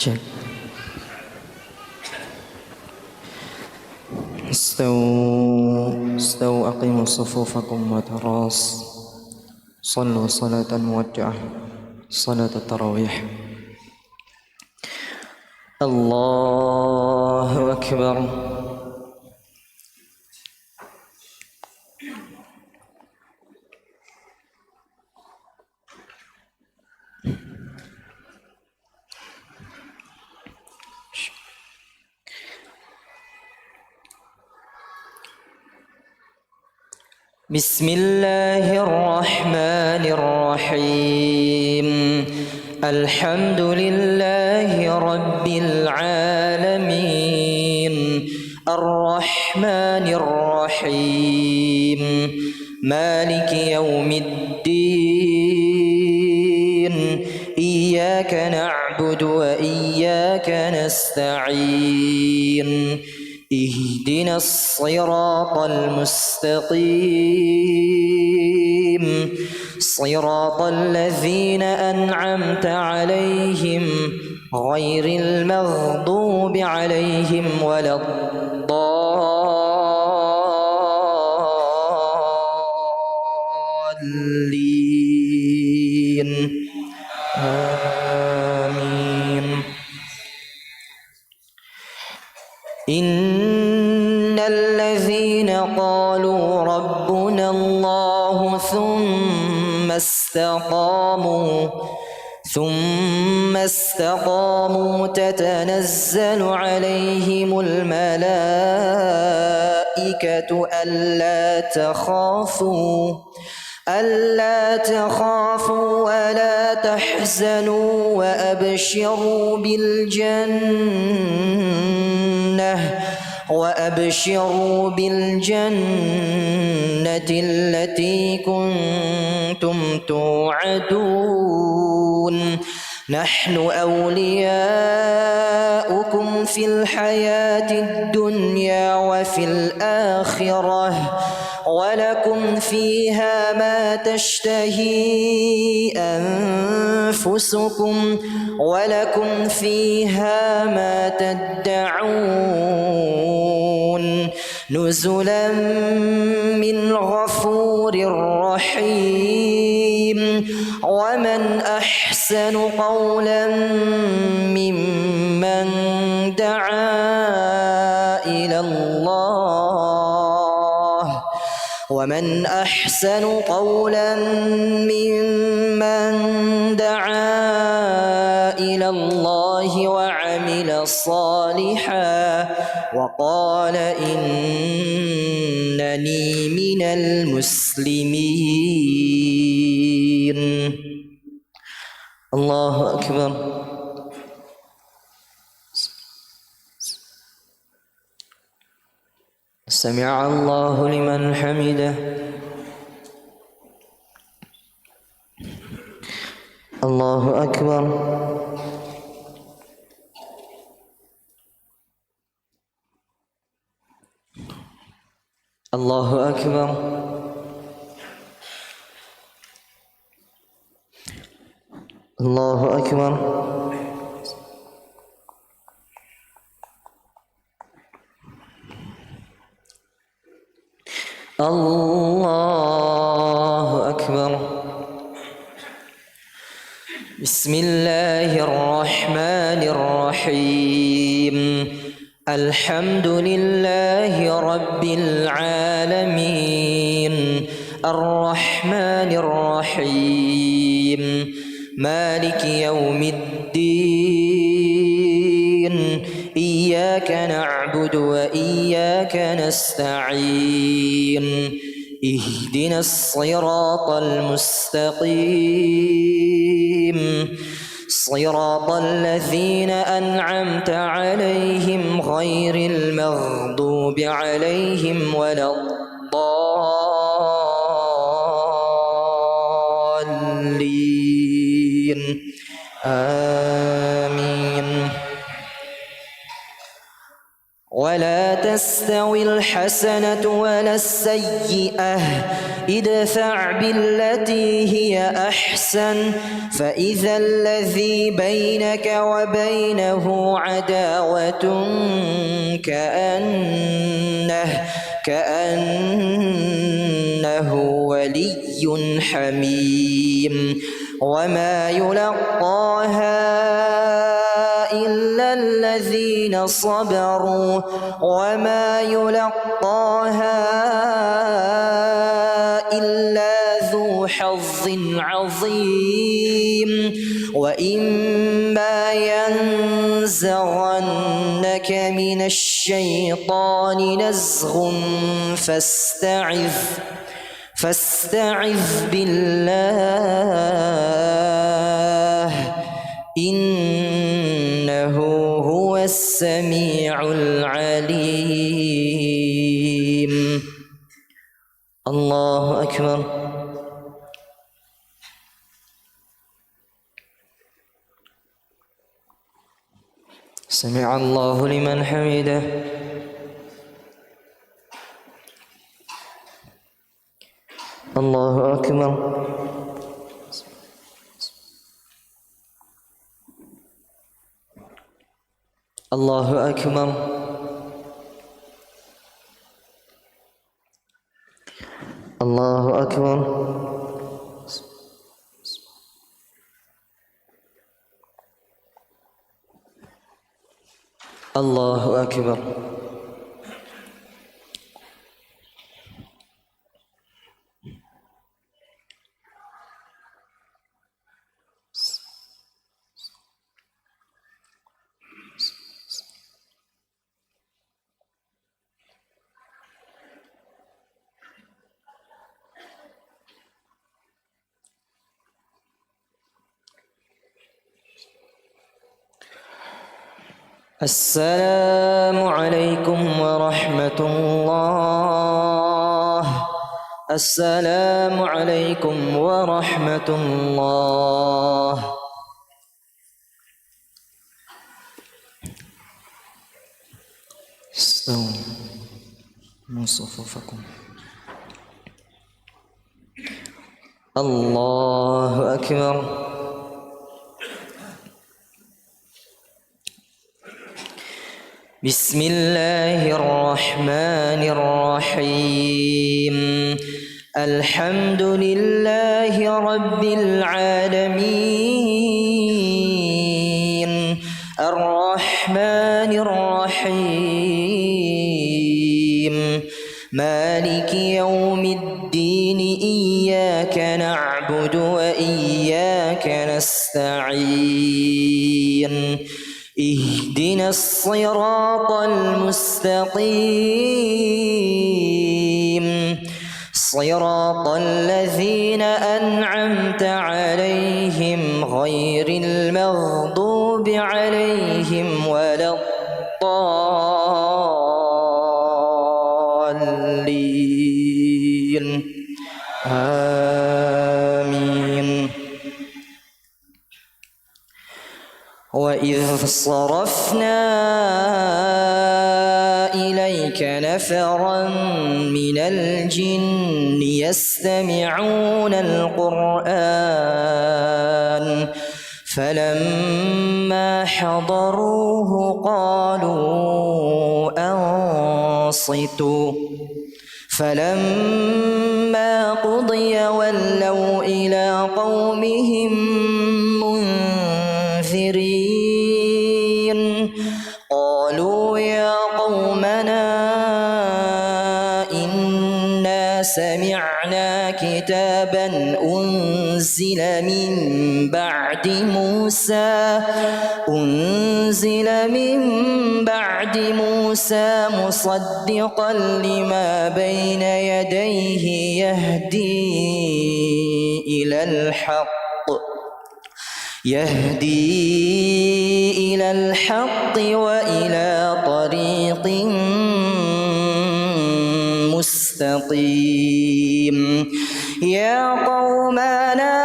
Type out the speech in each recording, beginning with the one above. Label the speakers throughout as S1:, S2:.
S1: cek. استووا أقيموا صفوفكم وتراص صلوا صلاة موجعة صلاة التراويح. الله أكبر. بسم الله الرحمن الرحيم. الحمد لله رب العالمين الرحمن الرحيم مالك يوم الدين إياك نعبد وإياك نستعين اهدنا الصراط المستقيم صراط الذين أنعمت عليهم غير المغضوب عليهم ولا الضالين آمين. إن الذين قالوا ربنا الله ثم استقاموا تتنزل عليهم الملائكة ألا تخافوا ولا تحزنوا وأبشروا بالجنة التي كنتم توعدون. نحن أولياؤكم في الحياة الدنيا وفي الآخرة ولكم فيها ما تشتهي أنفسكم ولكم فيها ما تدعون نزلا من غفور رحيم. ومن أحسن قولا ممن دعا إلى الله وعمل صالحا وقال إنني من المسلمين. الله أكبر. سمع الله لمن حمده. الله أكبر. الله أكبر. الله أكبر. الله أكبر. بسم الله الرحمن الرحيم. الحمد لله رب العالمين الرحمن الرحيم مالك يوم الدين إياك نعبد وإياك نستعين اهدنا الصراط المستقيم صراط الذين أنعمت عليهم غير المغضوب عليهم ولا الضالين آمين. ولا تستوي الحسنة ولا السيئة ادفع بالتي هي أحسن فإذا الذي بينك وبينه عداوة كأنه ولي حميم وما يلقاها إلا الذين صبروا وما يلقاها إلا ذو حظ عظيم وإما ينزغنك من الشيطان نزغ فاستعذ بالله إنه هو السميع العليم. الله أكبر. سمع الله لمن حمده. الله أكبر. الله أكبر. الله أكبر. الله أكبر. السلام عليكم ورحمة الله. السلام عليكم ورحمة الله. استووا من صفوفكم. الله أكبر. بسم الله الرحمن الرحيم. الحمد لله رب العالمين الرحمن الرحيم مالك يوم الدين إياك نعبد وإياك نستعين اهدنا الصراط المستقيم صراط الذين أنعمت عليهم غير المغضوب عليهم ولا الضالين آمين. وإذ صرفنا إليك نفرا من الجن يستمعون القرآن فلما حضروه قالوا أنصتوا فلما قضي ولوا إلى قومهم منذرين قالوا يا قومنا إنا سمعنا كتابا أنزل من بعد موسى مصدقا لما بين يديه يهدي إلى الحق وإلى طريق مستقيم. يا قومنا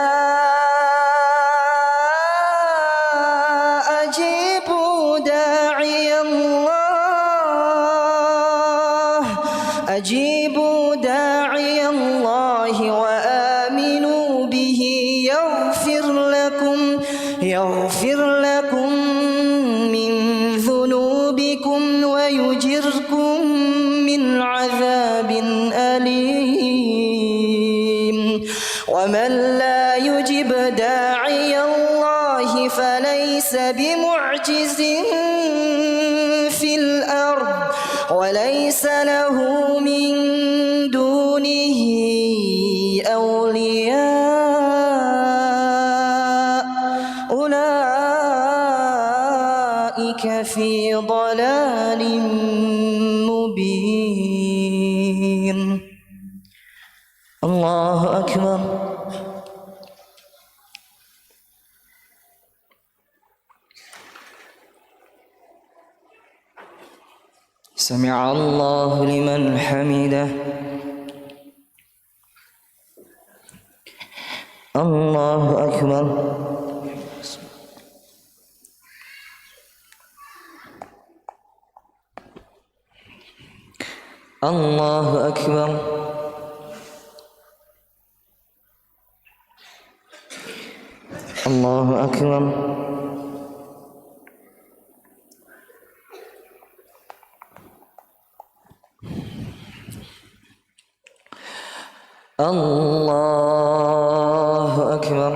S1: أجيبوا داعي الله وآمنوا به يغفر لكم بمعجز في الأرض وليس له من دونه أولياء أولئك في ضلال مبين. الله أكبر. سمع الله لمن حمده. الله أكبر. الله أكبر. الله أكبر. الله أكبر.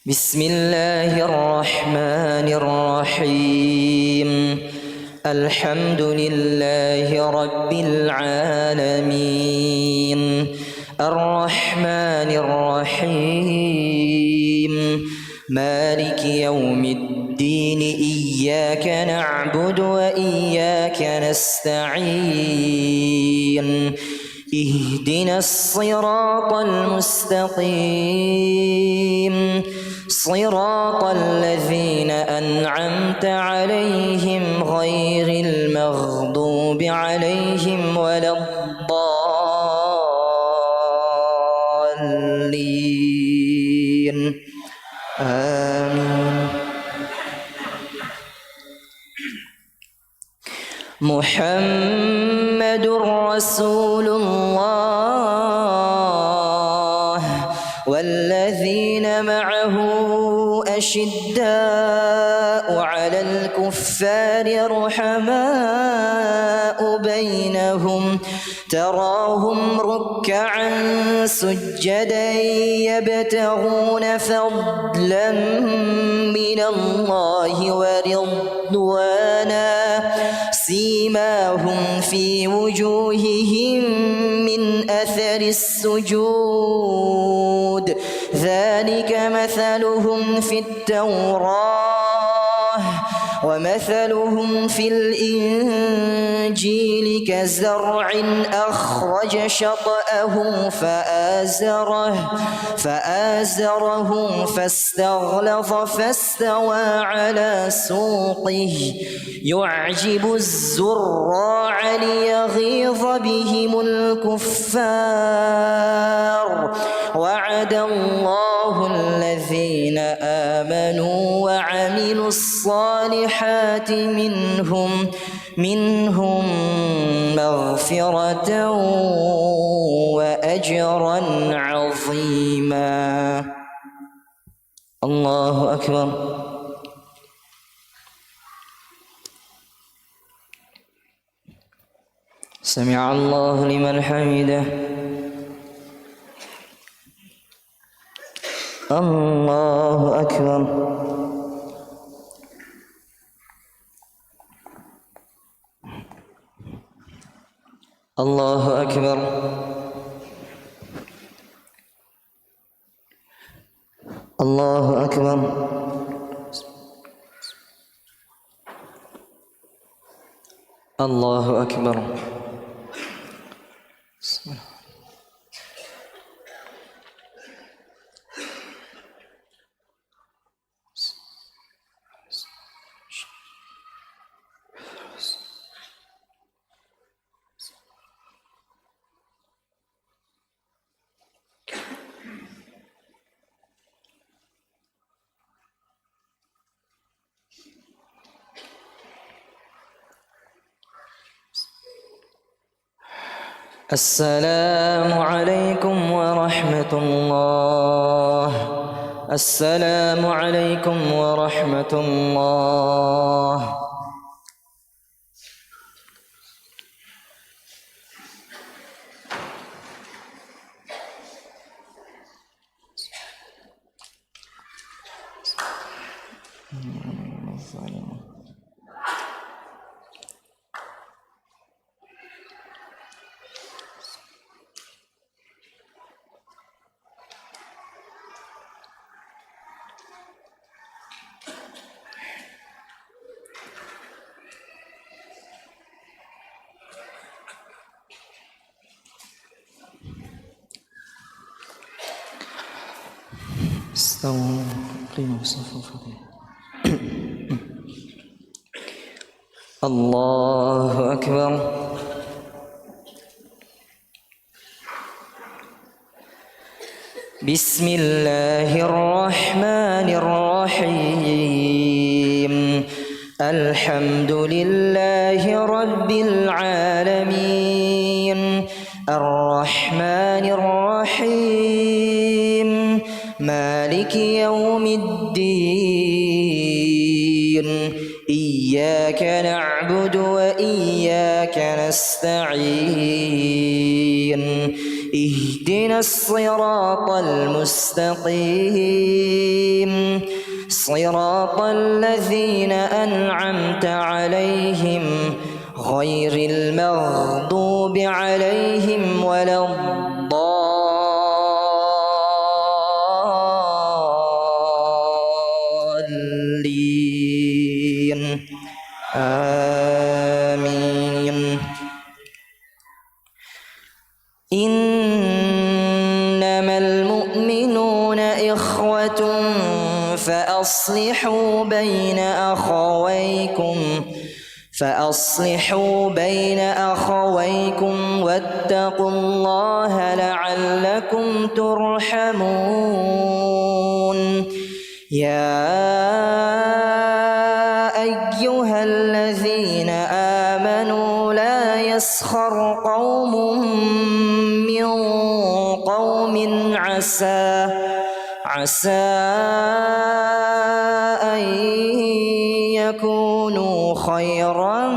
S1: بسم الله الرحمن الرحيم. الحمد لله رب العالمين الرحمن الرحيم مالك يوم الدين إياك نعبد وإياك نستعين اهدنا الصراط المستقيم صراط الذين أنعمت عليهم غير المغضوب عليهم ولا الضالين آمين. محمد رسول الله والذين معه أشداء على الكفار رحماء بينهم تراهم ركعا سجدا يبتغون فضلا من الله ورضوانا سيماهم في وجوههم من أثر السجود ذلك مثلهم في التوراة ومثلهم في الإنجيل كزرع أخرج شطأه فآزره فاستغلظ فاستوى على سوقه يعجب الزراع ليغيظ بهم الكفار وعد الله الذين آمنوا وعملوا الصالحات منهم مغفرة وأجرا عظيما. الله أكبر. سمع الله لمن حمده. الله أكبر. الله أكبر. الله أكبر. الله أكبر. السلام عليكم ورحمة الله. السلام عليكم ورحمة الله. استووا قيموا بالصفوف. الله أكبر. بسم الله الرحمن الرحيم. الحمد لله رب العالمين الرحمن الرحيم مالك يوم الدين إياك نعبد وإياك نستعين اهدنا الصراط المستقيم صراط الذين أنعمت عليهم غير المغضوب عليهم ولا الضالين آمين. إنما المؤمنون إخوة فأصلحوا بين أخويكم واتقوا الله لعلكم ترحمون. يا أيها الذين آمنوا لا يسخر قوم من قوم عسى أن يكونوا خيرا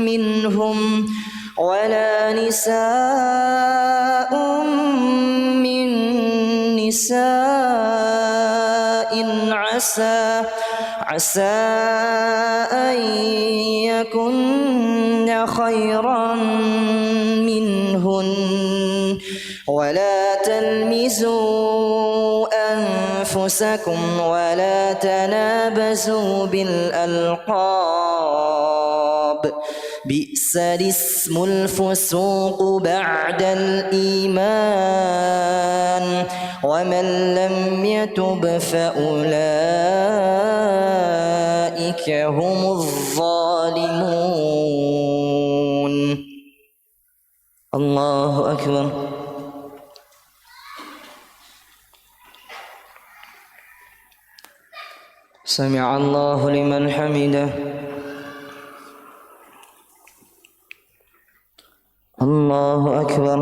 S1: منهم ولا نساء من نساء عسى أن يكن خيرا منهن ولا تلمزوا أنفسكم ولا تنابزوا بالألقاب بئس الاسم الفسوق بعد الإيمان ومن لم يتب فأولئك هم الظالمون. الله أكبر. سمع الله لمن حمده. الله أكبر.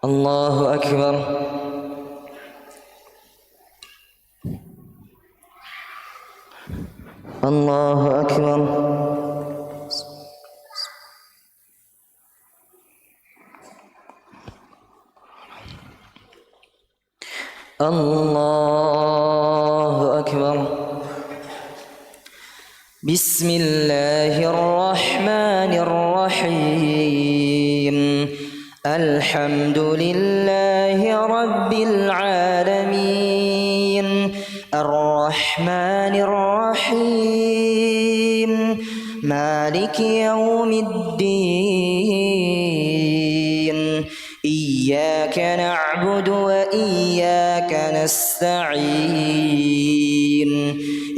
S1: الله أكبر. الله أكبر. الله أكبر. بسم الله الرحمن الرحيم. الحمد لله رب العالمين الرحمن الرحيم مالك يوم الدين إياك نعبد وإياك نستعين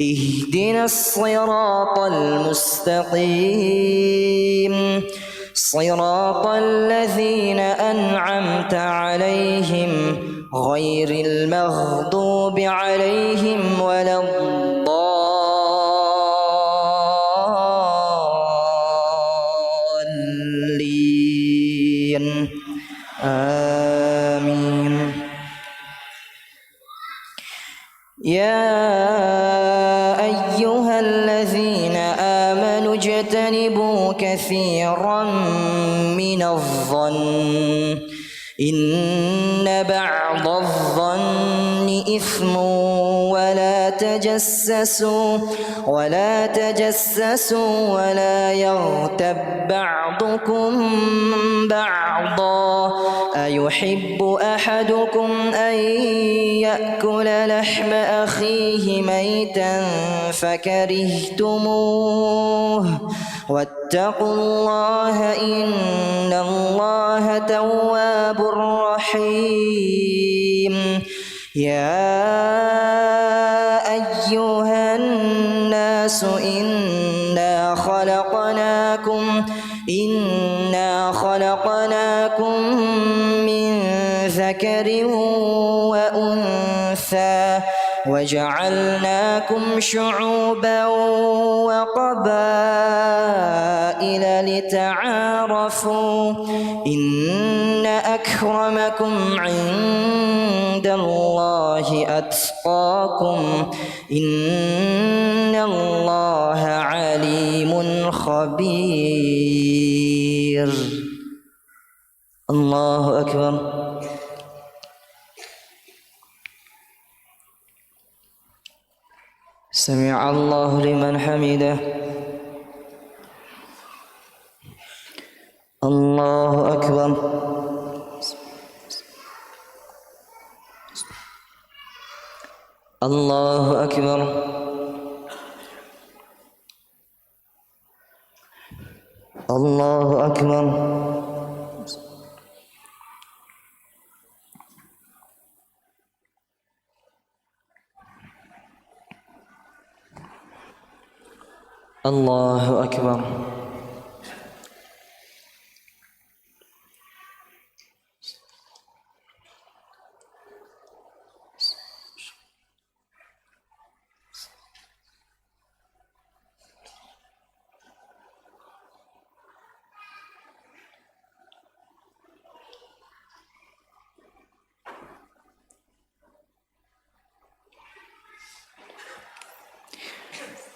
S1: اهدنا الصراط المستقيم صراط الذين أنعمت عليهم غير المغضوب عليهم ولا الضالين آمين. يا أيها الذين آمنوا اجتنبوا كثيرا من الظن الظن إثم ولا تجسسوا ولا يغتب بعضكم بعضا أيحب أحدكم أن يأكل لحم أخيه ميتا فكرهتموه واتقوا الله إن الله تواب رحيم يا أيها الناس إنا خلقناكم من ذكر وأنثى وجعلناكم شعوبا وقبائل لتعارفوا إن أكرمكم عند الله أتقاكم إن الله عليم خبير. الله أكبر. سمع الله لمن حمده. الله أكبر. الله أكبر. الله أكبر. الله أكبر.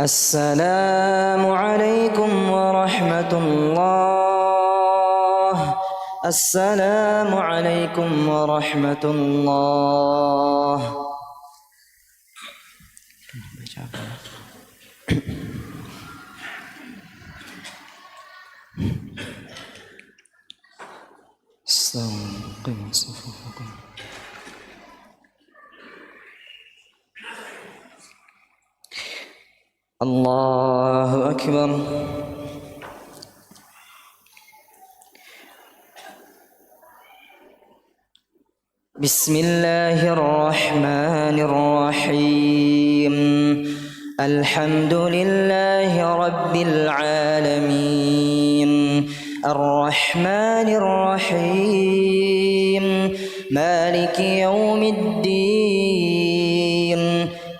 S1: السلام عليكم ورحمة الله. السلام عليكم ورحمة الله. الله أكبر. بسم الله الرحمن الرحيم. الحمد لله رب العالمين الرحمن الرحيم مالك يوم الدين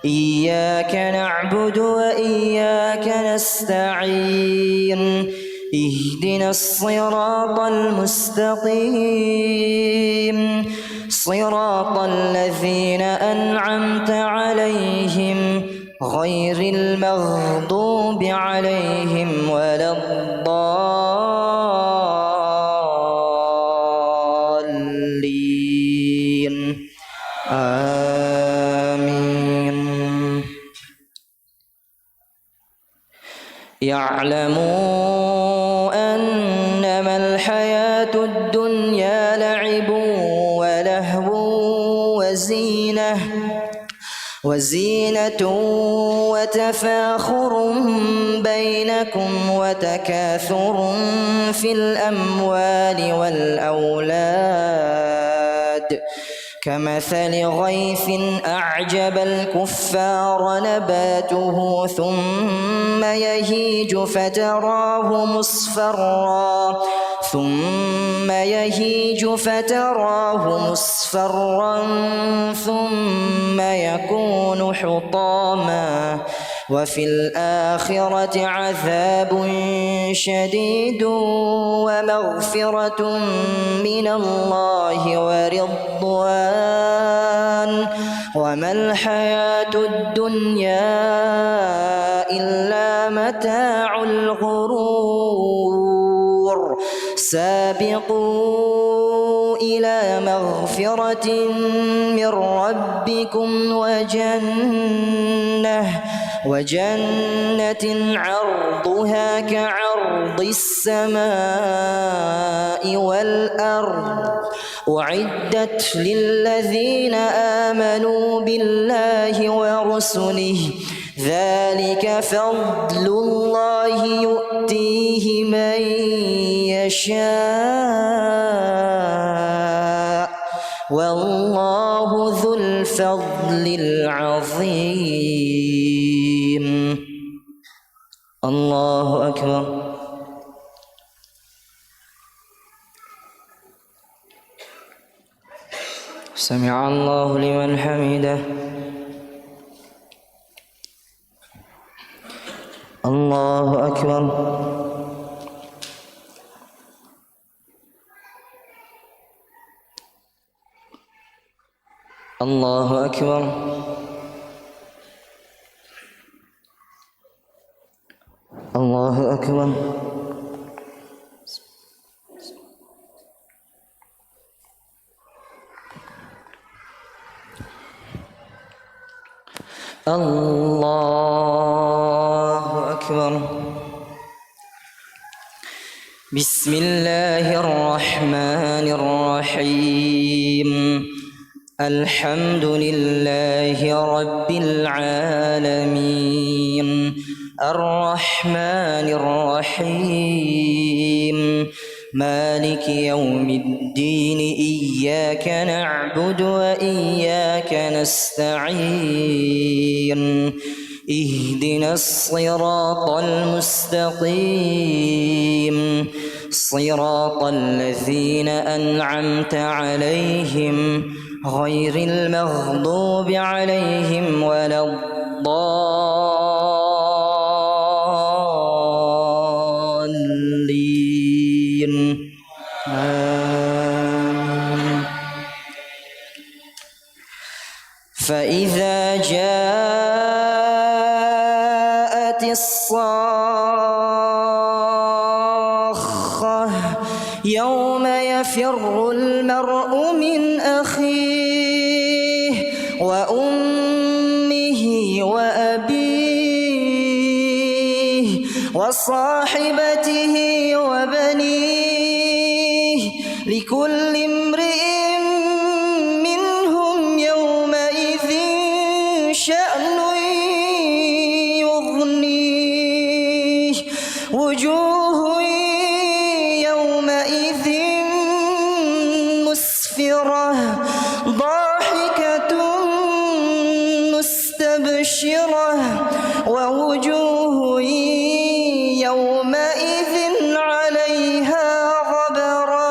S1: إياك نعبد وإياك نستعين اهدنا الصراط المستقيم صراط الذين أنعمت عليهم غير المغضوب عليهم ولا الضالين آمين. يعلموا أنما الحياة الدنيا لعب ولهو وزينة وتفاخر بينكم وتكاثر في الأموال والأولاد كمثل غيث أعجب الكفار نباته ثم يهيج فتراه مصفرا ثم يكون حطاما وفي الآخرة عذاب شديد ومغفرة من الله ورضوان وما الحياة الدنيا إلا متاع الغرور. سابقوا إلى مغفرة من ربكم وجنة عرضها كعرض السماء والأرض أعدت للذين آمنوا بالله ورسله ذلك فضل الله يؤتيه من يشاء والله ذو الفضل العظيم. الله أكبر. سمع الله لمن حمده. الله أكبر. الله أكبر. الله أكبر. الله أكبر. بسم الله الرحمن الرحيم. الحمد لله رب العالمين الرحمن الرحيم مالك يوم الدين إياك نعبد وإياك نستعين اهدنا الصراط المستقيم صراط الذين أنعمت عليهم غير المغضوب عليهم ولا الضالين. آمين. فإذا جاءت الصاخة يوم يفر المرء من أخيه وأمه وأبيه وصاحبته وبنيه لكل امرئ منهم يومئذ شأن يغنيه وجوه يومئذ مسفرة ضاحكة مستبشرة ووجوه يومئذ عليها غبرة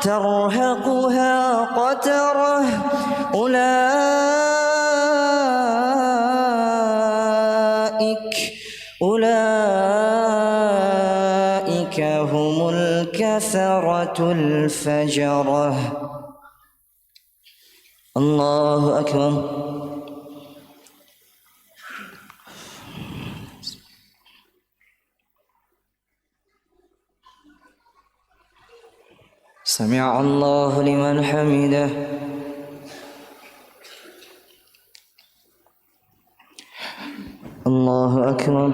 S1: ترهقها قترة أولئك هم الكفرة الفجرة. الله أكبر. سمع الله لمن حمده. الله أكبر.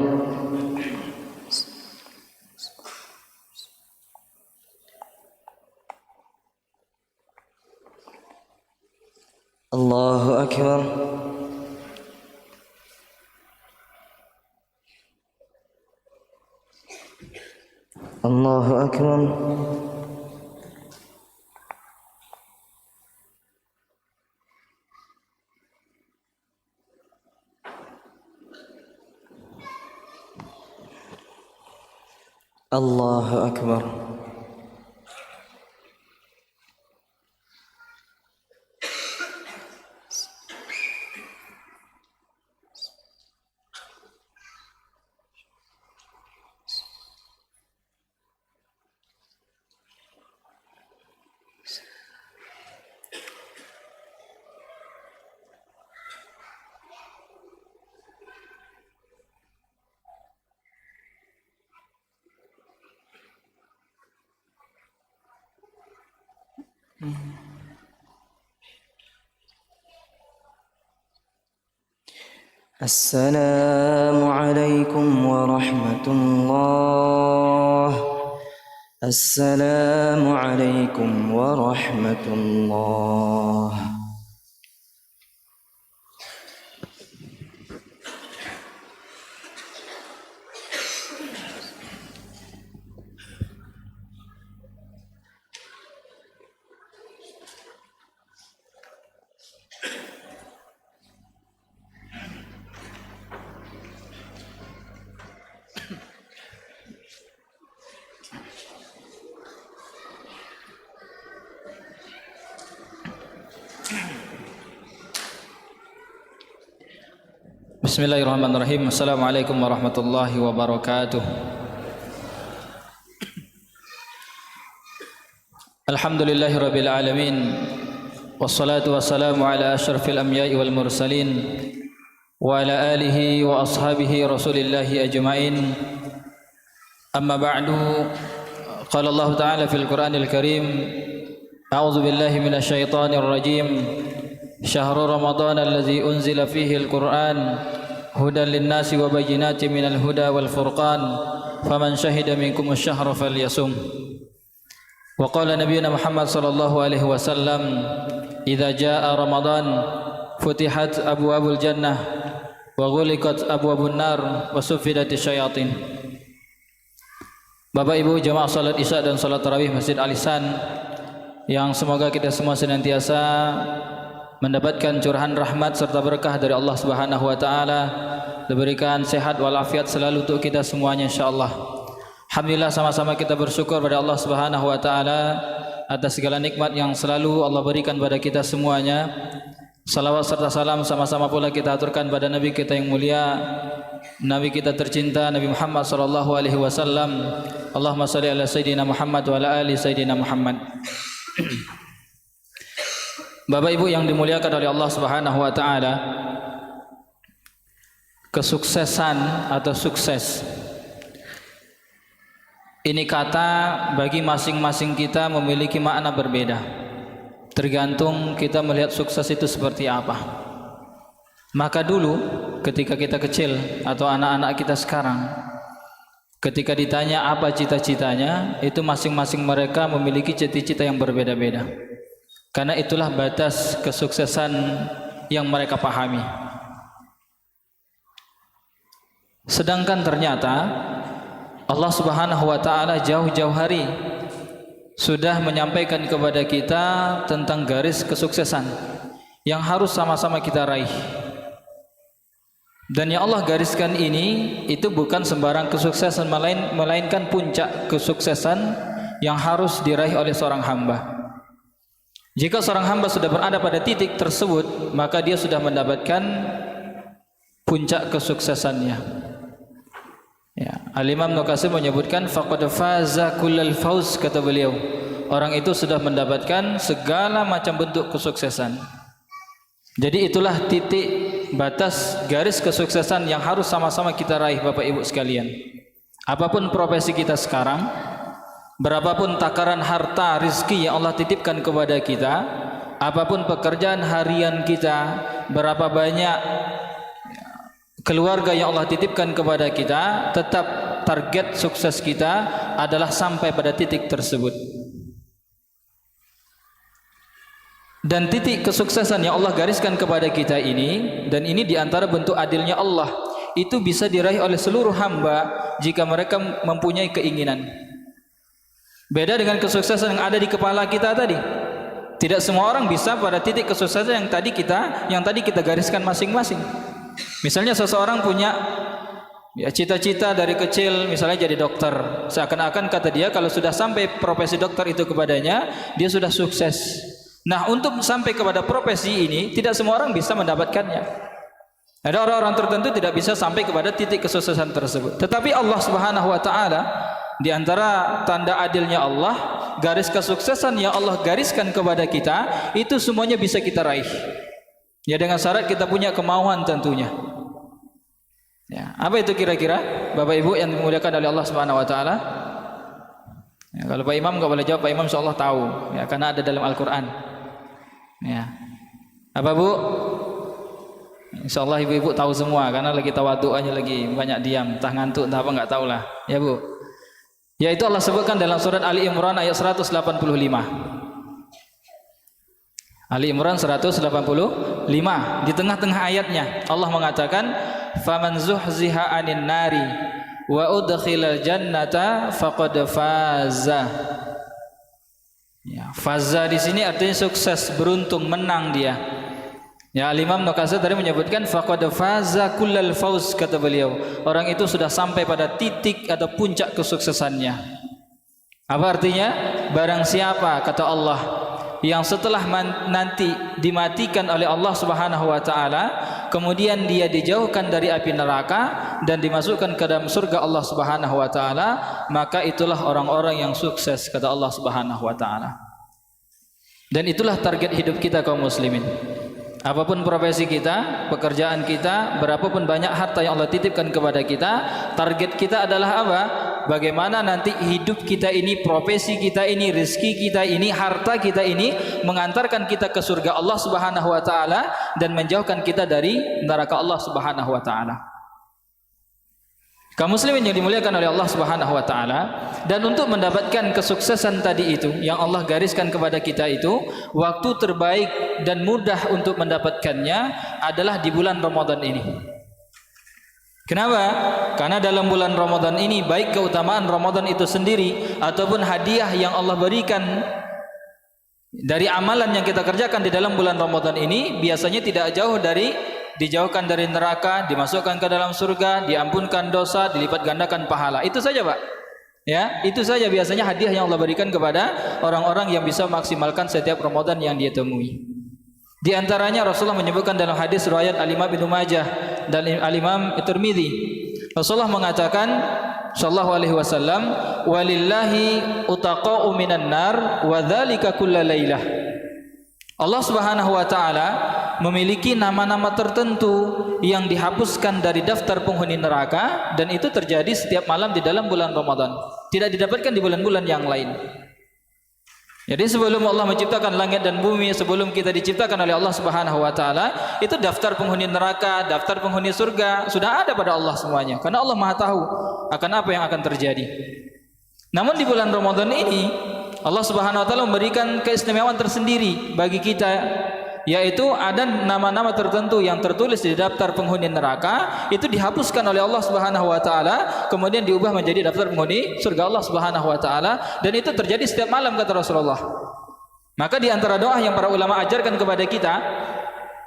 S1: الله أكبر. الله أكبر. الله أكبر. السلام عليكم ورحمة الله. السلام عليكم ورحمة الله.
S2: Bismillahirrahmanirrahim. Assalamualaikum warahmatullahi wabarakatuh. Alhamdulillahirabbil alamin. Wassalatu wassalamu ala asyrafil anbiya'i wal mursalin wa ala alihi wa ashabihi rasulillahi ajma'in. Amma ba'du. Qala Allah Ta'ala fil Qur'anil Karim. A'udzu billahi minasyaitonir rajim. Syahrul Ramadan allazi unzila fihi al-Qur'an hudan lin-nasi wa bayyinatin minal huda wal furqan faman syahida minkum asy-syahra falyasum. Wa qala nabiyyuna Muhammad sallallahu alaihi wasallam idza jaa Ramadan futihat abwabul jannah wa ghuliqat abwabun nar wa suffidatis syayatin. Bapak Ibu jamaah salat Isya dan salat tarawih Masjid Al-Ihsan yang semoga kita semua senantiasa mendapatkan curahan rahmat serta berkah dari Allah Subhanahu wa taala, diberikan sehat walafiat selalu untuk kita semuanya insyaallah. Alhamdulillah sama-sama kita bersyukur pada Allah Subhanahu wa taala atas segala nikmat yang selalu Allah berikan pada kita semuanya. Salawat serta salam sama-sama pula kita aturkan pada Nabi kita yang mulia, Nabi kita tercinta Nabi Muhammad sallallahu alaihi wasallam. Allahumma shalli ala sayidina Muhammad wa ala ali sayidina Muhammad. Bapak Ibu yang dimuliakan oleh Allah Subhanahu wa taala, kesuksesan atau sukses ini kata bagi masing-masing kita memiliki makna berbeda. Tergantung kita melihat sukses itu seperti apa. Maka dulu ketika kita kecil atau anak-anak kita sekarang, ketika ditanya apa cita-citanya, itu masing-masing mereka memiliki cita-cita yang berbeda-beda. Karena itulah batas kesuksesan yang mereka pahami. Sedangkan ternyata Allah Subhanahu wa taala jauh-jauh hari sudah menyampaikan kepada kita tentang garis kesuksesan yang harus sama-sama kita raih. Dan yang Allah gariskan ini itu bukan sembarang kesuksesan, melainkan puncak kesuksesan yang harus diraih oleh seorang hamba. Jika seorang hamba sudah berada pada titik tersebut, maka dia sudah mendapatkan puncak kesuksesannya. Ya, Al-Imam Ibnu Katsir menyebutkan faqad faza kullal fauz, kata beliau. Orang itu sudah mendapatkan segala macam bentuk kesuksesan. Jadi itulah titik batas garis kesuksesan yang harus sama-sama kita raih Bapak Ibu sekalian. Apapun profesi kita sekarang, berapapun takaran harta rizki yang Allah titipkan kepada kita, apapun pekerjaan harian kita, berapa banyak keluarga yang Allah titipkan kepada kita, tetap target sukses kita adalah sampai pada titik tersebut. Dan titik kesuksesan yang Allah gariskan kepada kita ini, dan ini diantara bentuk adilnya Allah, itu bisa diraih oleh seluruh hamba jika mereka mempunyai keinginan. Beda dengan kesuksesan yang ada di kepala kita tadi. Tidak semua orang bisa pada titik kesuksesan yang tadi kita gariskan masing-masing. Misalnya seseorang punya cita-cita dari kecil, misalnya jadi dokter. Seakan-akan kata dia kalau sudah sampai profesi dokter itu kepadanya, dia sudah sukses. Nah, untuk sampai kepada profesi ini tidak semua orang bisa mendapatkannya. Ada orang-orang tertentu tidak bisa sampai kepada titik kesuksesan tersebut. Tetapi Allah Subhanahu wa taala, di antara tanda adilnya Allah, garis kesuksesan yang Allah gariskan kepada kita itu semuanya bisa kita raih. Ya, dengan syarat kita punya kemauan tentunya. Ya, apa itu kira-kira Bapak Ibu yang dimuliakan oleh Allah Subhanahu wa taala? Ya, kalau Pak Imam nggak boleh jawab, Pak Imam insyaallah tahu ya, karena ada dalam Al-Qur'an. Ya. Apa Bu? Insyaallah ibu-ibu tahu semua karena lagi tawadhu aja, lagi banyak diam, entah ngantuk entah apa nggak tahu lah. Ya Bu. Yaitu Allah sebutkan dalam surat Ali Imran ayat 185. Ali Imran 185 di tengah-tengah ayatnya Allah mengatakan faman zuhziha 'anil nari wa udkhilal jannata faqad faza. Ya, faza di sini artinya sukses, beruntung, menang dia. Ya, Al-Imam Nukasir tadi menyebutkan faqad faza kullal fauz, kata beliau. Orang itu sudah sampai pada titik atau puncak kesuksesannya. Apa artinya? Barang siapa, kata Allah, yang setelah nanti dimatikan oleh Allah Subhanahu wa taala, kemudian dia dijauhkan dari api neraka dan dimasukkan ke dalam surga Allah Subhanahu wa taala, maka itulah orang-orang yang sukses, kata Allah Subhanahu wa taala. Dan itulah target hidup kita kaum muslimin. Apapun profesi kita, pekerjaan kita, berapapun banyak harta yang Allah titipkan kepada kita, target kita adalah apa? Bagaimana nanti hidup kita ini, profesi kita ini, rezeki kita ini, harta kita ini mengantarkan kita ke surga Allah Subhanahu wa taala dan menjauhkan kita dari neraka Allah Subhanahu wa taala. Kaum muslimin yang dimuliakan oleh Allah Subhanahu wa taala, dan untuk mendapatkan kesuksesan tadi itu yang Allah gariskan kepada kita itu, waktu terbaik dan mudah untuk mendapatkannya adalah di bulan Ramadan ini. Kenapa? Karena dalam bulan Ramadan ini, baik keutamaan Ramadan itu sendiri ataupun hadiah yang Allah berikan dari amalan yang kita kerjakan di dalam bulan Ramadan ini, biasanya tidak jauh dari dijauhkan dari neraka, dimasukkan ke dalam surga, diampunkan dosa, dilipat gandakan pahala. Itu saja Pak. Ya, itu saja biasanya hadiah yang Allah berikan kepada orang-orang yang bisa maksimalkan setiap Ramadan yang dia temui. Di antaranya Rasulullah menyebutkan dalam hadis riwayat Al-Imam Ibnu Majah dan Al-Imam Tirmidzi, Rasulullah mengatakan sallallahu alaihi wasallam, walillahi utaqa'u minan nar wa dzalika kulla lailah. Allah Subhanahu wa taala memiliki nama-nama tertentu yang dihapuskan dari daftar penghuni neraka, dan itu terjadi setiap malam di dalam bulan Ramadan. Tidak didapatkan di bulan-bulan yang lain. Jadi sebelum Allah menciptakan langit dan bumi, sebelum kita diciptakan oleh Allah Subhanahu wa taala, itu daftar penghuni neraka, daftar penghuni surga sudah ada pada Allah semuanya. Karena Allah Maha tahu akan apa yang akan terjadi. Namun di bulan Ramadan ini Allah Subhanahu wa taala memberikan keistimewaan tersendiri bagi kita, yaitu ada nama-nama tertentu yang tertulis di daftar penghuni neraka, itu dihapuskan oleh Allah Subhanahu wa taala, kemudian diubah menjadi daftar penghuni surga Allah Subhanahu wa taala, dan itu terjadi setiap malam, kata Rasulullah. Maka di antara doa yang para ulama ajarkan kepada kita,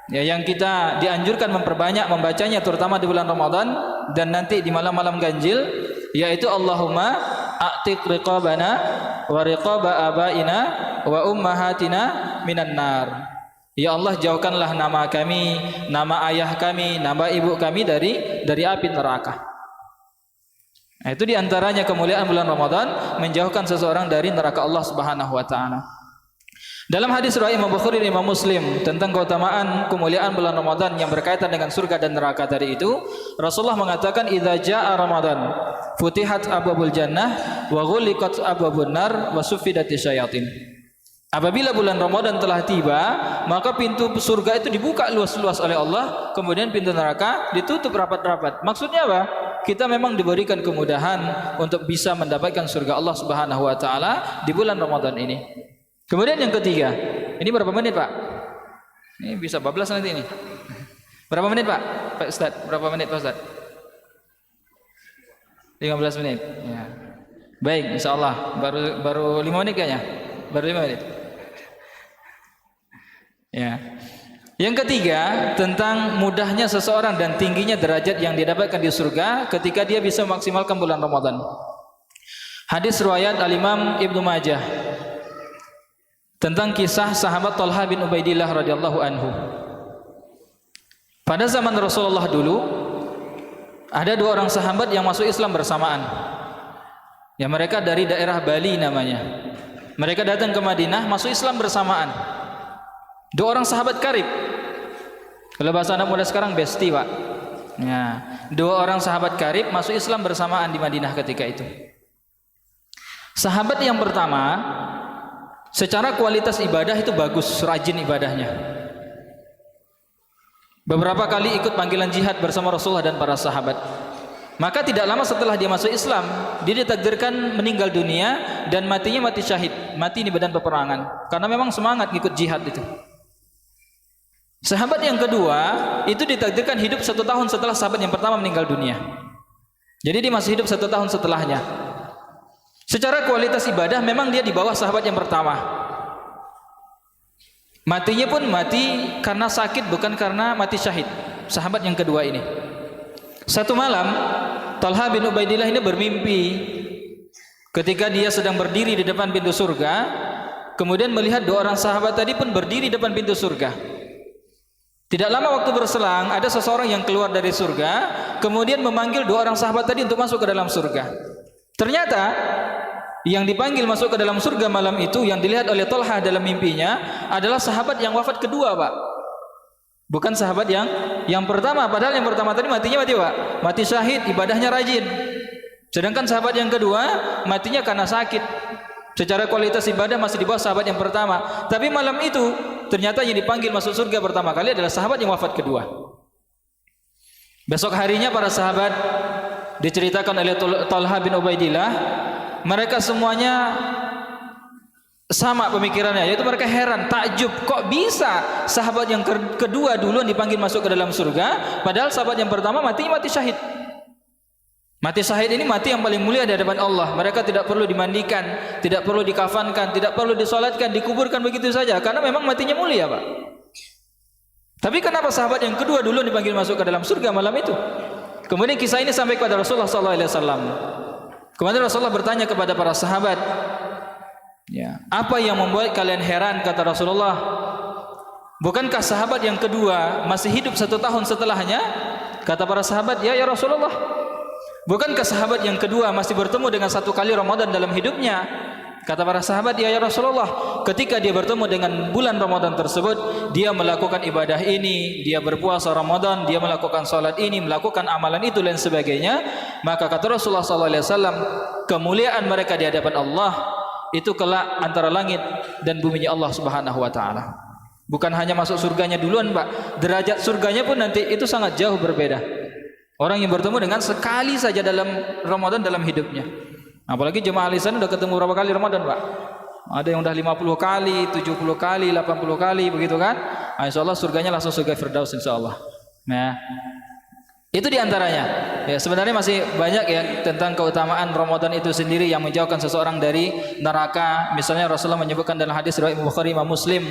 S2: ya, yang kita dianjurkan memperbanyak membacanya terutama di bulan Ramadan dan nanti di malam-malam ganjil, yaitu Allahumma a'tiq riqabana wa riqaba abaina wa ummahatina minan nar. Ya Allah, jauhkanlah nama kami, nama ayah kami, nama ibu kami dari api neraka. Nah, itu diantaranya kemuliaan bulan Ramadan, menjauhkan seseorang dari neraka Allah Subhanahu wa taala. Dalam hadis riwayat Imam Bukhari dan Imam Muslim tentang keutamaan kemuliaan bulan Ramadan yang berkaitan dengan surga dan neraka tadi itu, Rasulullah mengatakan idza jaa Ramadan futihat abwabul jannah wa ghuliqat abwabun nar wa suffidatis syayatin. Apabila bulan Ramadan telah tiba, maka pintu surga itu dibuka luas-luas oleh Allah, kemudian pintu neraka ditutup rapat-rapat. Maksudnya apa? Kita memang diberikan kemudahan untuk bisa mendapatkan surga Allah Subhanahu wa taala di bulan Ramadan ini. Kemudian yang ketiga, ini berapa menit Pak? Ini bisa bablas nanti ini. Berapa menit Pak? Pak Ustaz, berapa menit Pak Ustaz? 15 menit. Ya. Baik, insyaallah baru 5 menit kayaknya. Baru 5 menit. Ya. Yang ketiga, tentang mudahnya seseorang dan tingginya derajat yang didapatkan di surga ketika dia bisa memaksimalkan bulan Ramadan. Hadis riwayat Al-Imam Ibnu Majah tentang kisah sahabat Talha bin Ubaidillah radhiyallahu anhu. Pada zaman Rasulullah dulu, ada 2 orang sahabat yang masuk Islam bersamaan. Ya, mereka dari daerah Bali namanya. Mereka datang ke Madinah, masuk Islam bersamaan. 2 orang sahabat karib. Kalau bahasa anak muda sekarang bestie Pak. Ya, 2 orang sahabat karib masuk Islam bersamaan di Madinah ketika itu. Sahabat yang pertama secara kualitas ibadah itu bagus, rajin ibadahnya. Beberapa kali ikut panggilan jihad bersama Rasulullah dan para sahabat. Maka tidak lama setelah dia masuk Islam, dia ditakdirkan meninggal dunia dan matinya mati syahid, mati di medan peperangan. Karena memang semangat ikut jihad itu. Sahabat yang kedua itu ditakdirkan hidup 1 tahun setelah sahabat yang pertama meninggal dunia. Jadi dia masih hidup 1 tahun setelahnya. Secara kualitas ibadah memang dia di bawah sahabat yang pertama. Matinya pun mati karena sakit, bukan karena mati syahid. Sahabat yang kedua ini. Satu malam Talha bin Ubaidillah ini bermimpi ketika dia sedang berdiri di depan pintu surga, kemudian melihat 2 orang sahabat tadi pun berdiri di depan pintu surga. Tidak lama waktu berselang, ada seseorang yang keluar dari surga, kemudian memanggil 2 orang sahabat tadi untuk masuk ke dalam surga. Ternyata yang dipanggil masuk ke dalam surga malam itu, yang dilihat oleh Talha dalam mimpinya, adalah sahabat yang wafat kedua, Pak. Bukan sahabat yang pertama. Padahal yang pertama tadi matinya mati, Pak. Mati syahid, ibadahnya rajin. Sedangkan sahabat yang kedua matinya karena sakit. Secara kualitas ibadah masih di bawah sahabat yang pertama. Tapi malam itu ternyata yang dipanggil masuk surga pertama kali adalah sahabat yang wafat kedua. Besok harinya para sahabat, diceritakan oleh Talha bin Ubaidillah, mereka semuanya sama pemikirannya, yaitu mereka heran, takjub, kok bisa sahabat yang kedua duluan dipanggil masuk ke dalam surga, padahal sahabat yang pertama mati syahid. Mati syahid ini mati yang paling mulia di hadapan Allah. Mereka tidak perlu dimandikan, tidak perlu dikafankan, tidak perlu disolatkan, dikuburkan begitu saja, karena memang matinya mulia, Pak. Tapi kenapa sahabat yang kedua duluan dipanggil masuk ke dalam surga malam itu? Kemudian kisah ini sampai kepada Rasulullah SAW. Kemudian Rasulullah bertanya kepada para sahabat, ya, apa yang membuat kalian heran? Kata Rasulullah, bukankah sahabat yang kedua masih hidup 1 tahun setelahnya? Kata para sahabat, ya Rasulullah. Bukankah sahabat yang kedua masih bertemu dengan 1 kali Ramadan dalam hidupnya? Kata para sahabat, ya Rasulullah. Ketika dia bertemu dengan bulan Ramadan tersebut, dia melakukan ibadah ini, dia berpuasa Ramadan, dia melakukan salat ini, melakukan amalan itu dan sebagainya. Maka kata Rasulullah SAW, kemuliaan mereka di hadapan Allah itu kelak antara langit dan buminya Allah Subhanahu wa taala. Bukan hanya masuk surganya duluan, Pak. Derajat surganya pun nanti itu sangat jauh berbeda. Orang yang bertemu dengan sekali saja dalam Ramadan dalam hidupnya. Apalagi jemaah lisan udah ketemu berapa kali Ramadan, Pak? Ada yang udah 50 kali, 70 kali, 80 kali begitu kan? Nah, insyaallah surganya langsung surga Firdaus insyaallah. Nah, itu diantaranya. Ya, sebenarnya masih banyak ya tentang keutamaan Ramadan itu sendiri yang menjauhkan seseorang dari neraka. Misalnya Rasulullah menyebutkan dalam hadis riwayat Bukhari Imam Muslim,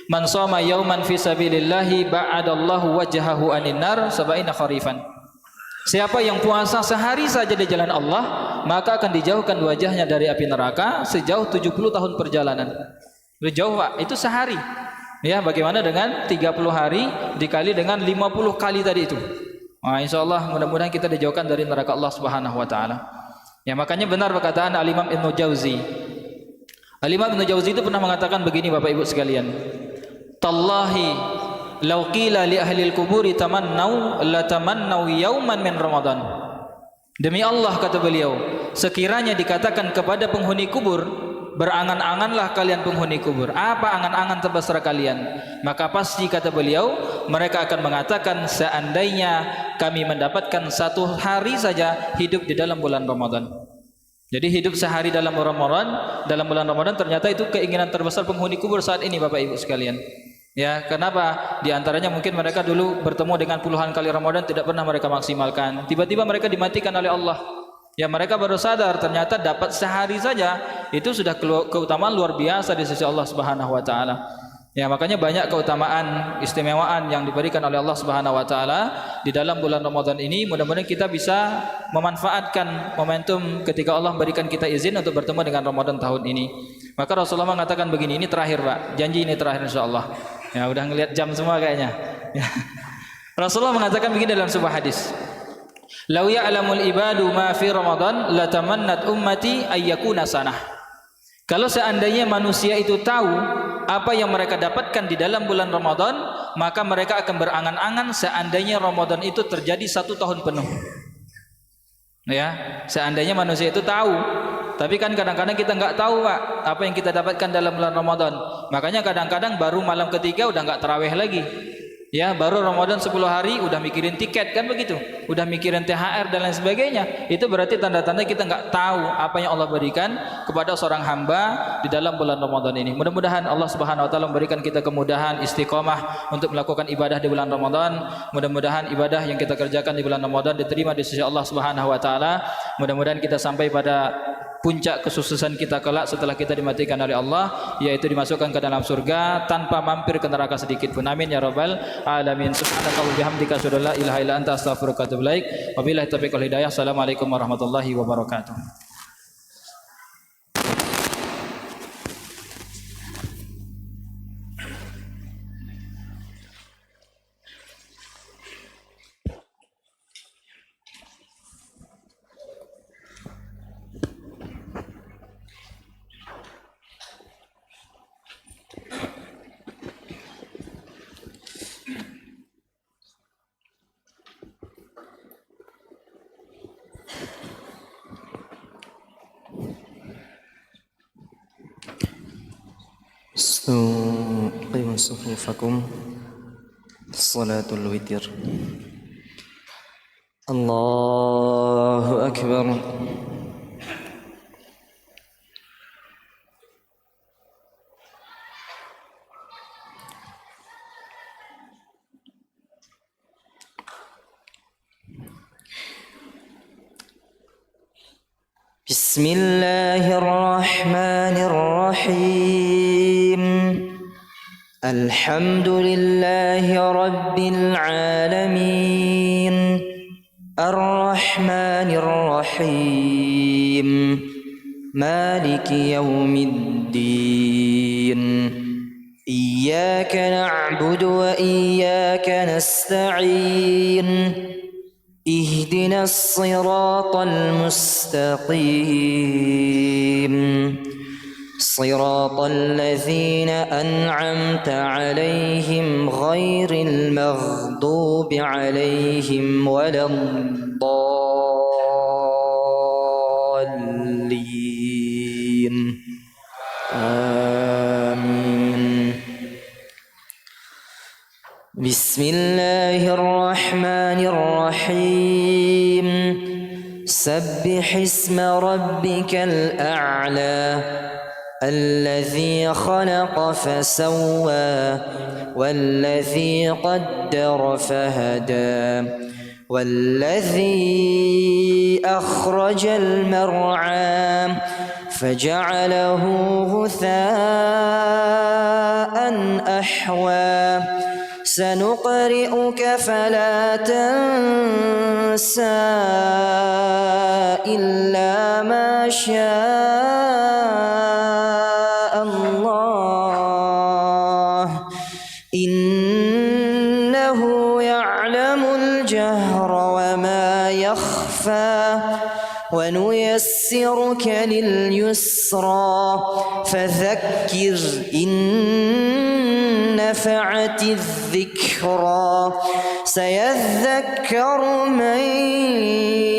S2: man shoma yauman fi sabilillahi ba'adallahu wajhahu anin nar 70 kharifan. Siapa yang puasa sehari saja di jalan Allah, maka akan dijauhkan wajahnya dari api neraka sejauh 70 tahun perjalanan. Jauh, Pak, itu sehari. Ya, bagaimana dengan 30 hari dikali dengan 50 kali tadi itu? Nah, insyaallah mudah-mudahan kita dijauhkan dari neraka Allah Subhanahu wa taala. Ya, makanya benar perkataan Al-Imam Ibnu Jauzi. Al-Imam Ibnu Jauzi itu pernah mengatakan begini, Bapak Ibu sekalian. Tallahi law qila li ahli al-quburi tamannau la tamannau yauman min Ramadan. Demi Allah, kata beliau, sekiranya dikatakan kepada penghuni kubur, berangan-anganlah kalian penghuni kubur. Apa angan-angan terbesar kalian? Maka pasti, kata beliau, mereka akan mengatakan, seandainya kami mendapatkan 1 hari saja hidup di dalam bulan Ramadan. Jadi hidup sehari dalam bulan Ramadan ternyata itu keinginan terbesar penghuni kubur saat ini, Bapak Ibu sekalian. Ya, kenapa? Di antaranya mungkin mereka dulu bertemu dengan puluhan kali Ramadan tidak pernah mereka maksimalkan. Tiba-tiba mereka dimatikan oleh Allah. Ya, mereka baru sadar ternyata dapat sehari saja itu sudah keutamaan luar biasa di sisi Allah Subhanahu wa taala. Ya, makanya banyak keutamaan, istimewaan yang diberikan oleh Allah Subhanahu wa taala di dalam bulan Ramadan ini. Mudah-mudahan kita bisa memanfaatkan momentum ketika Allah memberikan kita izin untuk bertemu dengan Ramadan tahun ini. Maka Rasulullah mengatakan begini, ini terakhir, Pak. Janji ini terakhir insyaallah. Ya, udah ngelihat jam semua kayaknya. Ya. Rasulullah mengatakan begini dalam sebuah hadis. Lau ya'lamul ibadu ma fi Ramadan la tamannat ummati ayyakuna sanah. Kalau seandainya manusia itu tahu apa yang mereka dapatkan di dalam bulan Ramadan, maka mereka akan berangan-angan seandainya Ramadan itu terjadi 1 tahun penuh. Ya, seandainya manusia itu tahu Tapi kan kadang-kadang kita nggak tahu Pak, apa yang kita dapatkan dalam bulan Ramadan. Makanya kadang-kadang baru malam ketiga udah nggak tarawih lagi. Ya, baru Ramadan 10 hari udah mikirin tiket kan begitu. Udah mikirin THR dan lain sebagainya. Itu berarti tanda-tanda kita nggak tahu apa yang Allah berikan kepada seorang hamba di dalam bulan Ramadan ini. Mudah-mudahan Allah Subhanahu wa taala memberikan kita kemudahan, istiqomah untuk melakukan ibadah di bulan Ramadan. Mudah-mudahan ibadah yang kita kerjakan di bulan Ramadan diterima di sisi Allah Subhanahu wa taala. Mudah-mudahan kita sampai pada puncak kesuksesan kita kelak setelah kita dimatikan oleh Allah, yaitu dimasukkan ke dalam surga tanpa mampir ke neraka sedikit pun. Amin ya rabbal alamin. Subhanaka wa bihamdika asyhadu an la ilaha illa anta astaghfiruka wa atubu ilaik. Wabillahi taufiq wal hidayah. Assalamualaikum warahmatullahi wabarakatuh.
S1: قيموا صفوفكم. صلاة الوتر. الله أكبر. بسم الله الرحمن الرحيم. الحمد لله رب العالمين الرحمن الرحيم مالك يوم الدين إياك نعبد وإياك نستعين اهدنا الصراط المستقيم صراط الذين أنعمت عليهم غير المغضوب عليهم ولا الضالين آمين. بسم الله الرحمن الرحيم. سبح اسم ربك الأعلى الذي خلق فسوى والذي قدر فهدى والذي أخرج المرعى فجعله غثاء أحوى سنقرئك فلا تنسى إلا ما شاء الله إنه يعلم الجهر وما يخفى ونيسرك لليسرى فذكر إن نفعت الذكرى سيذكر من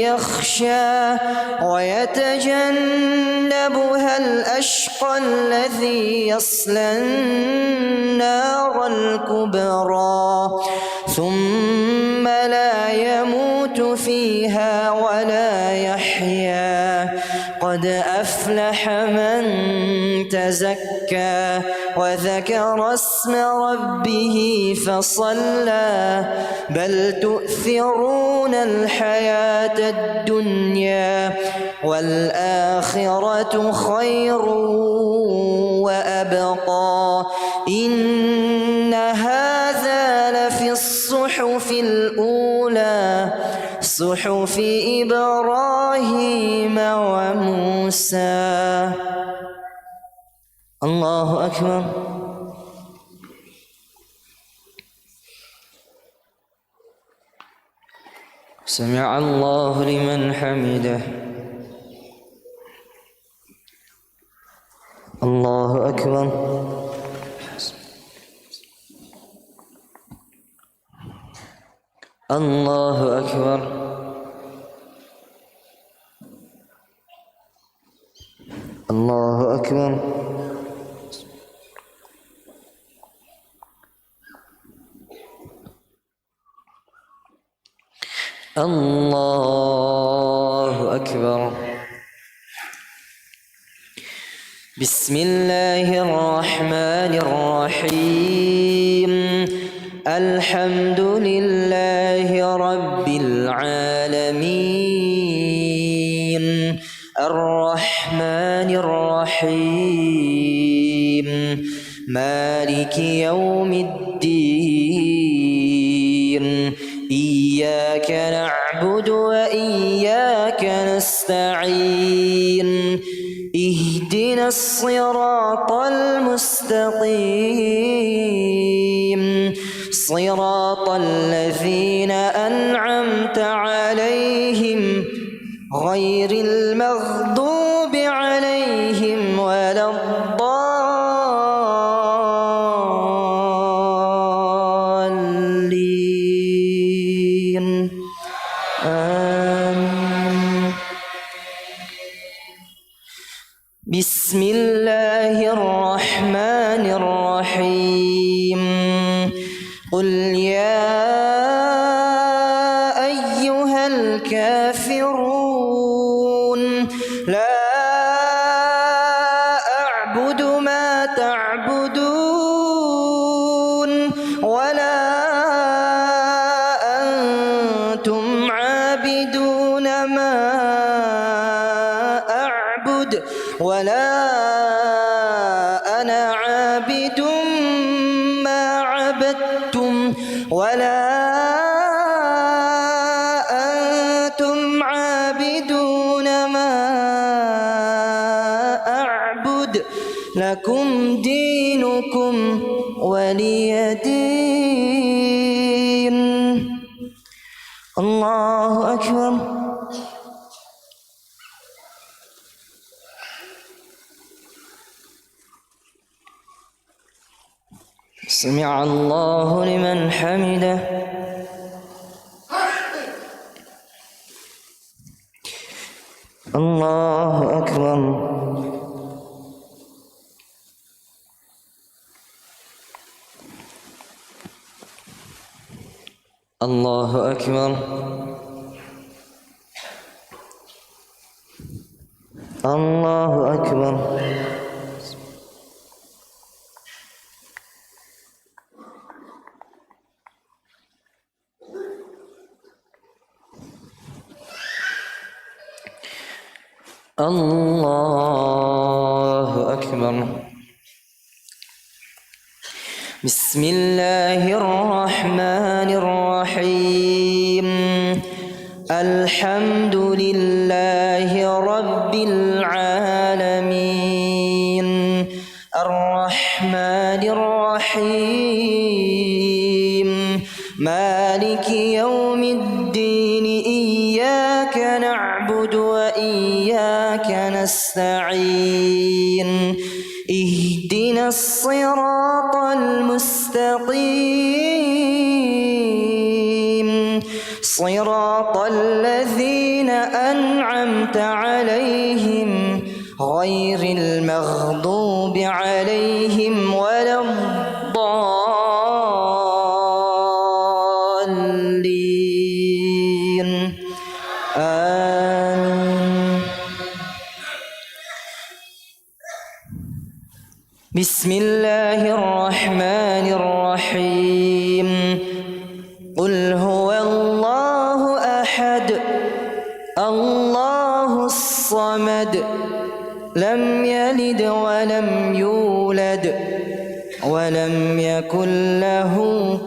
S1: يخشى ويتجنبها الأشقى الذي يصلى النار الكبرى ثم لا يموت فيها ولا يحيا قد أفلح من تزكى وذكر اسم ربه فصلى بل تؤثرون الحياة الدنيا والآخرة خير وأبقى إن هذا لفي الصحف الأولى صحف إبراهيم وموسى. الله أكبر. سمع الله لمن حمده. الله أكبر. الله أكبر. أكبر. الله أكبر. بسم الله الرحمن الرحيم. الحمد لله رب العالمين الرحمن الرحيم مالك يوم الدين إياك نعبد وإياك نستعين اهدنا الصراط المستقيم صراط الذين أنعمت عليهم غير المغضوب عليهم ولا الضالين آمين. بسم الله الرحمن الرحيم. قل يا أيها الكافرون لا أعبد ما تعبدون ولا أنتم عابدون ما أعبد ولا أنا عابد ما عبدتم ولا أنتم عابدون ما أعبد لكم دينكم ولي دين. الله أكبر. سمع الله لمن حمده. الله أكبر. الله أكبر. الله أكبر. الله أكبر. بسم الله الرحمن الرحيم. الحمد لله رب العالمين الرحمن الرحيم مالك يوم الدين إياك نعبد وإياك نستعين اهدنا الصراط المستقيم صراط الذين أنعمت عليهم غير المغضوب عليهم ولا الضالين آمين. بسم الله الرحمن الرحيم. قل هو الله أحد الله الصمد لم يلد ولم يولد ولم يكن له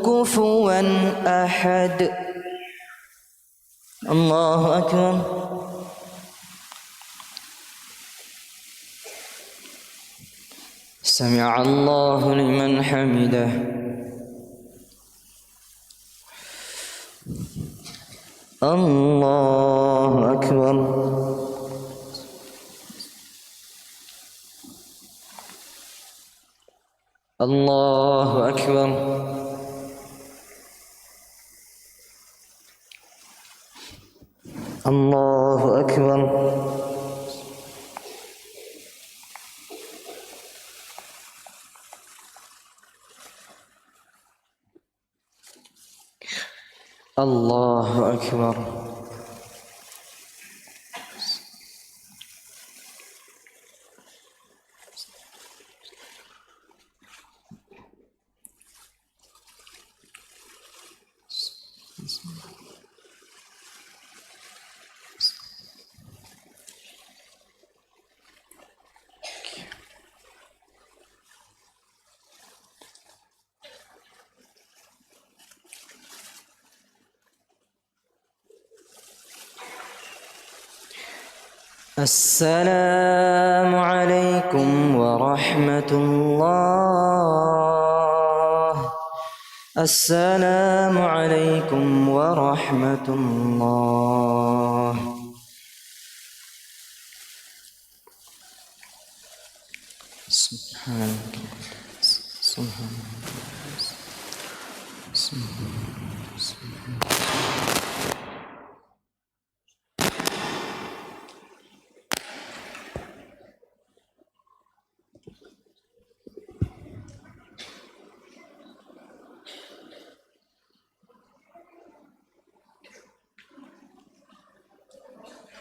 S1: كفوا أحد. الله أكبر. سمع الله لمن حمده. الله أكبر. الله أكبر. الله أكبر. الله أكبر. السلام عليكم ورحمة الله. السلام عليكم ورحمة الله. سبحانك سبحانك.